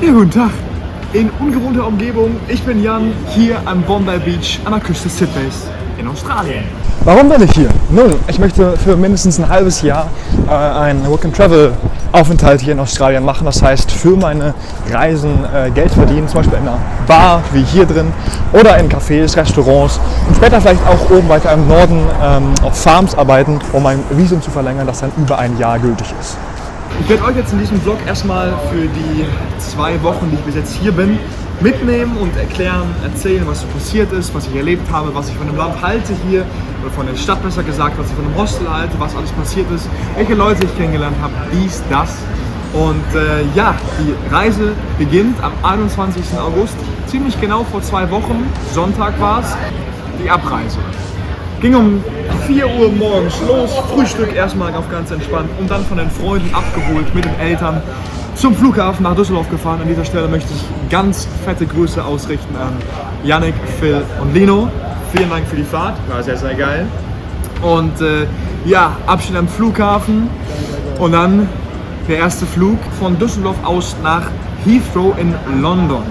Ja, guten Tag. In ungewohnter Umgebung. Ich bin Jan, hier am Bondi Beach an der Küste Sydneys in Australien. Warum bin ich hier? Nun, ich möchte für mindestens ein halbes Jahr einen Work-and-Travel-Aufenthalt hier in Australien machen. Das heißt, für meine Reisen Geld verdienen, zum Beispiel in einer Bar wie hier drin oder in Cafés, Restaurants und später vielleicht auch oben weiter im Norden auf Farms arbeiten, um mein Visum zu verlängern, das dann über ein Jahr gültig ist. Ich werde euch jetzt in diesem Vlog erstmal für die 2 Wochen, die ich bis jetzt hier bin, mitnehmen und erzählen, was so passiert ist, was ich erlebt habe, was ich von dem Land halte hier, oder von der Stadt besser gesagt, was ich von dem Hostel halte, was alles passiert ist, welche Leute ich kennengelernt habe, dies, das. Und ja, die Reise beginnt am 21. August, ziemlich genau vor 2 Wochen, Sonntag war es, die Abreise. Ging um 4 Uhr morgens los, Frühstück erstmal auf ganz entspannt und dann von den Freunden abgeholt mit den Eltern zum Flughafen nach Düsseldorf gefahren. An dieser Stelle möchte ich ganz fette Grüße ausrichten an Yannick, Phil und Lino. Vielen Dank für die Fahrt, war sehr, sehr geil. Und ja, Abschied am Flughafen und dann der erste Flug von Düsseldorf aus nach Heathrow in London.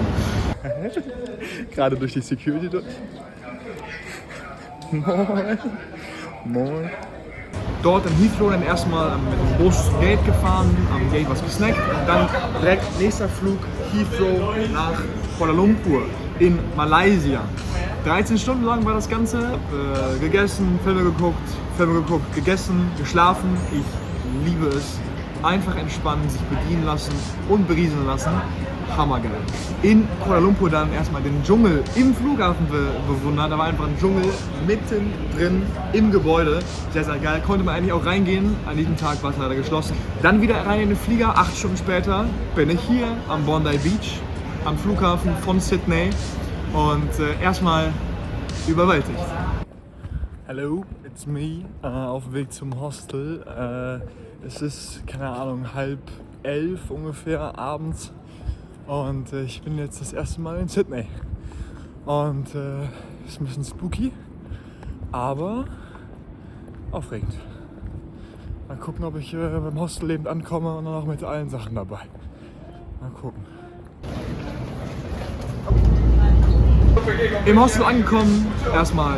Gerade durch die Security durch. Moin. Moin. Dort in Heathrow dann erstmal mit dem Bus Gate gefahren, am Gate was gesnackt und dann direkt nächster Flug Heathrow nach Kuala Lumpur in Malaysia. 13 Stunden lang war das Ganze, gegessen, Filme geguckt, gegessen, geschlafen. Ich liebe es. Einfach entspannen, sich bedienen lassen und berieseln lassen. Hammergeil. In Kuala Lumpur dann erstmal den Dschungel im Flughafen bewundern. Da war einfach ein Dschungel mitten drin im Gebäude. Sehr, sehr geil. Konnte man eigentlich auch reingehen. An diesem Tag war es leider geschlossen. Dann wieder rein in den Flieger. 8 Stunden später bin ich hier am Bondi Beach, am Flughafen von Sydney. Und erstmal überwältigt. Hello, it's me. Auf dem Weg zum Hostel. Es ist, keine Ahnung, 10:30 ungefähr abends. Und ich bin jetzt das erste Mal in Sydney. Und ist ein bisschen spooky, aber aufregend. Mal gucken, ob ich beim Hostelleben ankomme und dann auch mit allen Sachen dabei. Mal gucken. Im Hostel angekommen, erstmal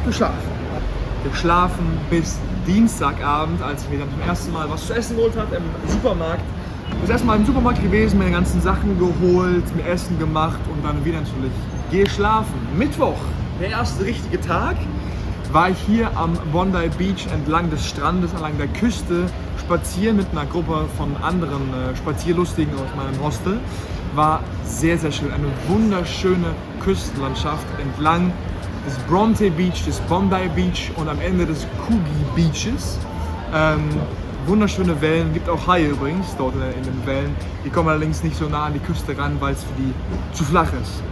geschlafen bis Dienstagabend, als ich mir dann zum ersten Mal was zu essen geholt habe im Supermarkt. Ich bin erstmal im Supermarkt gewesen, mir die ganzen Sachen geholt, mir Essen gemacht und dann wieder natürlich geschlafen. Mittwoch, der erste richtige Tag, war ich hier am Bondi Beach entlang des Strandes, entlang der Küste spazieren mit einer Gruppe von anderen Spazierlustigen aus meinem Hostel. War sehr, sehr schön, eine wunderschöne Küstenlandschaft entlang des Bronte Beach, des Bondi Beach und am Ende des Coogee Beaches. Wunderschöne Wellen, gibt auch Haie übrigens dort in den Wellen. Die kommen allerdings nicht so nah an die Küste ran, weil es für die zu flach ist.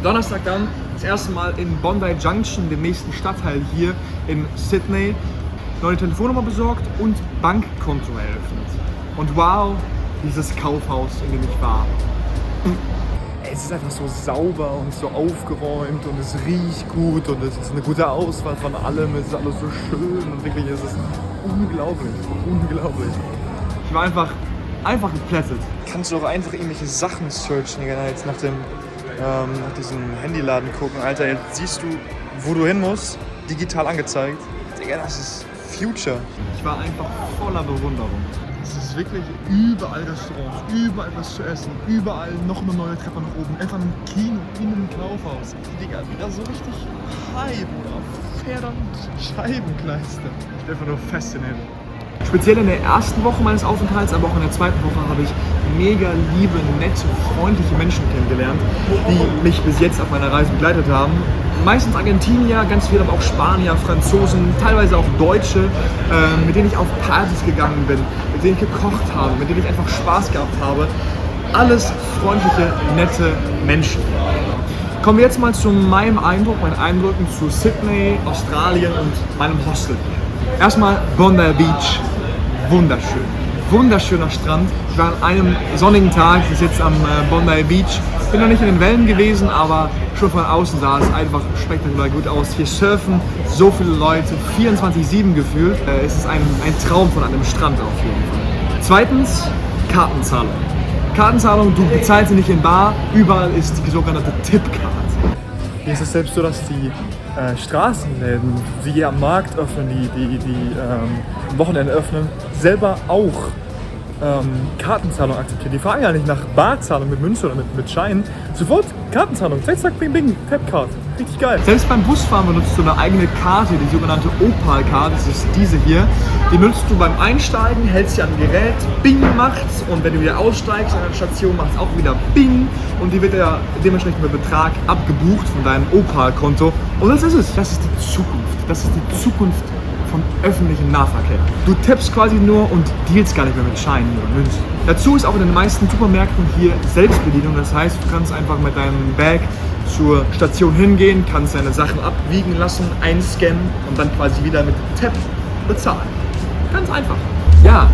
Donnerstag dann das erste Mal in Bondi Junction, dem nächsten Stadtteil hier in Sydney, neue Telefonnummer besorgt und Bankkonto eröffnet. Und wow, dieses Kaufhaus, in dem ich war. Es ist einfach so sauber und so aufgeräumt und es riecht gut und es ist eine gute Auswahl von allem. Es ist alles so schön und wirklich es ist unglaublich. Ich war einfach geplättet. Kannst du auch einfach irgendwelche Sachen searchen, jetzt nach diesem Handyladen gucken. Alter, jetzt siehst du, wo du hin musst, digital angezeigt. Digga, das ist Future. Ich war einfach voller Bewunderung. Es ist wirklich überall Restaurants, überall was zu essen, überall noch eine neue Treppe nach oben, einfach ein Kino in einem Kaufhaus. Digga, wieder so richtig Hype auf Pferd und Scheibenkleister. Ich bin einfach nur fasziniert. Speziell in der ersten Woche meines Aufenthalts, aber auch in der zweiten Woche habe ich mega liebe, nette, freundliche Menschen kennengelernt, die mich bis jetzt auf meiner Reise begleitet haben. Meistens Argentinier, ganz viel aber auch Spanier, Franzosen, teilweise auch Deutsche, mit denen ich auf Partys gegangen bin, mit denen ich gekocht habe, mit denen ich einfach Spaß gehabt habe. Alles freundliche, nette Menschen. Kommen wir jetzt mal zu meinen Eindrücken zu Sydney, Australien und meinem Hostel hier. Erstmal Bondi Beach, wunderschön. Wunderschöner Strand. Ich war an einem sonnigen Tag bis jetzt am Bondi Beach. Bin noch nicht in den Wellen gewesen, aber schon von außen sah es einfach spektakulär gut aus. Hier surfen so viele Leute, 24/7 gefühlt. Es ist ein Traum von einem Strand auf jeden Fall. Zweitens, Kartenzahlung. Kartenzahlung, du bezahlst sie nicht in bar, überall ist die sogenannte Tipcard. Hier ist es selbst so, dass die Straßenläden, die hier am Markt öffnen, die am Wochenende öffnen, selber auch Kartenzahlung akzeptieren. Die fragen ja nicht nach Barzahlung mit Münze oder mit Schein. Sofort Kartenzahlung. Zack, zack, bing, bing, Tapcard. Richtig geil. Selbst beim Busfahren benutzt du eine eigene Karte, die sogenannte Opal-Card. Das ist diese hier. Die nutzt du beim Einsteigen, hältst sie an ein Gerät, bing macht's. Und wenn du wieder aussteigst an der Station, macht es auch wieder bing. Und die wird ja dementsprechend mit Betrag abgebucht von deinem Opal-Konto. Und das ist es. Das ist die Zukunft. Das ist die Zukunft vom öffentlichen Nahverkehr. Du tappst quasi nur und dealst gar nicht mehr mit Scheinen oder Münzen. Dazu ist auch in den meisten Supermärkten hier Selbstbedienung. Das heißt, du kannst einfach mit deinem Bag zur Station hingehen, kannst deine Sachen abwiegen lassen, einscannen und dann quasi wieder mit Tap bezahlen. Ganz einfach. Ja,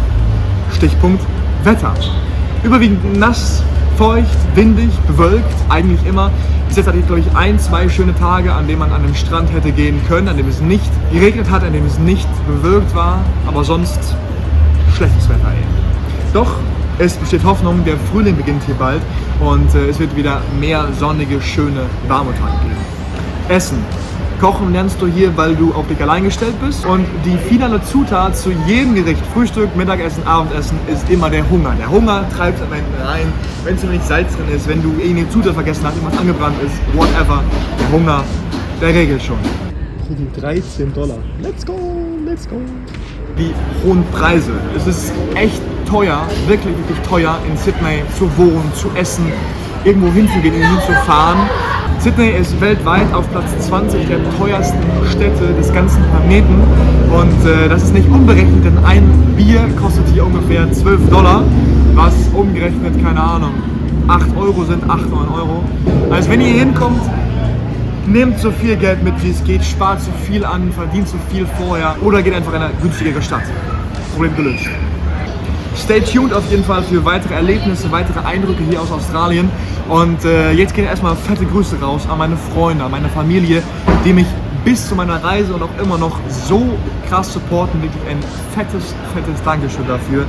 Stichpunkt Wetter. Überwiegend nass, feucht, windig, bewölkt, eigentlich immer. Bis jetzt hatte ich, glaube ich, 1, 2 schöne Tage, an denen man an den Strand hätte gehen können, an dem es nicht geregnet hat, an dem es nicht bewölkt war, aber sonst schlechtes Wetter eben. Doch es besteht Hoffnung, der Frühling beginnt hier bald und es wird wieder mehr sonnige, schöne, warme Tage geben. Essen. Kochen lernst du hier, weil du auf dich allein gestellt bist. Und die finale Zutat zu jedem Gericht, Frühstück, Mittagessen, Abendessen, ist immer der Hunger. Der Hunger treibt am Ende rein, wenn zu wenig Salz drin ist, wenn du irgendeine Zutat vergessen hast, irgendwas angebrannt ist, whatever. Der Hunger, der regelt schon. Hier die $13. Let's go, let's go. Die hohen Preise. Es ist echt teuer, wirklich, wirklich teuer, in Sydney zu wohnen, zu essen, irgendwo hinzugehen, irgendwo hinzufahren. Sydney ist weltweit auf Platz 20 der teuersten Städte des ganzen Planeten und das ist nicht unberechnet, denn ein Bier kostet hier ungefähr $12, was umgerechnet, keine Ahnung, 8 Euro sind, 8, 9 Euro. Also wenn ihr hier hinkommt, nehmt so viel Geld mit, wie es geht, spart so viel an, verdient so viel vorher oder geht einfach in eine günstigere Stadt. Problem gelöst. Stay tuned auf jeden Fall für weitere Erlebnisse, weitere Eindrücke hier aus Australien. Und jetzt gehen erstmal fette Grüße raus an meine Freunde, an meine Familie, die mich bis zu meiner Reise und auch immer noch so krass supporten. Wirklich ein fettes, fettes Dankeschön dafür.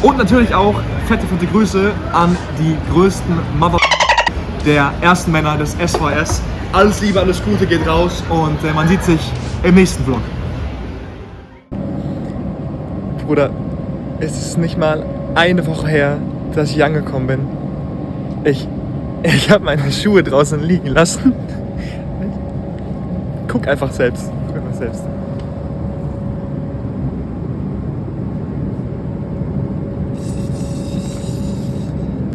Und natürlich auch fette, fette Grüße an die größten Mother der ersten Männer des SVS. Alles Liebe, alles Gute geht raus und man sieht sich im nächsten Vlog. Bruder, es ist nicht mal eine Woche her, dass ich angekommen bin. Ich habe meine Schuhe draußen liegen lassen. Guck einfach selbst.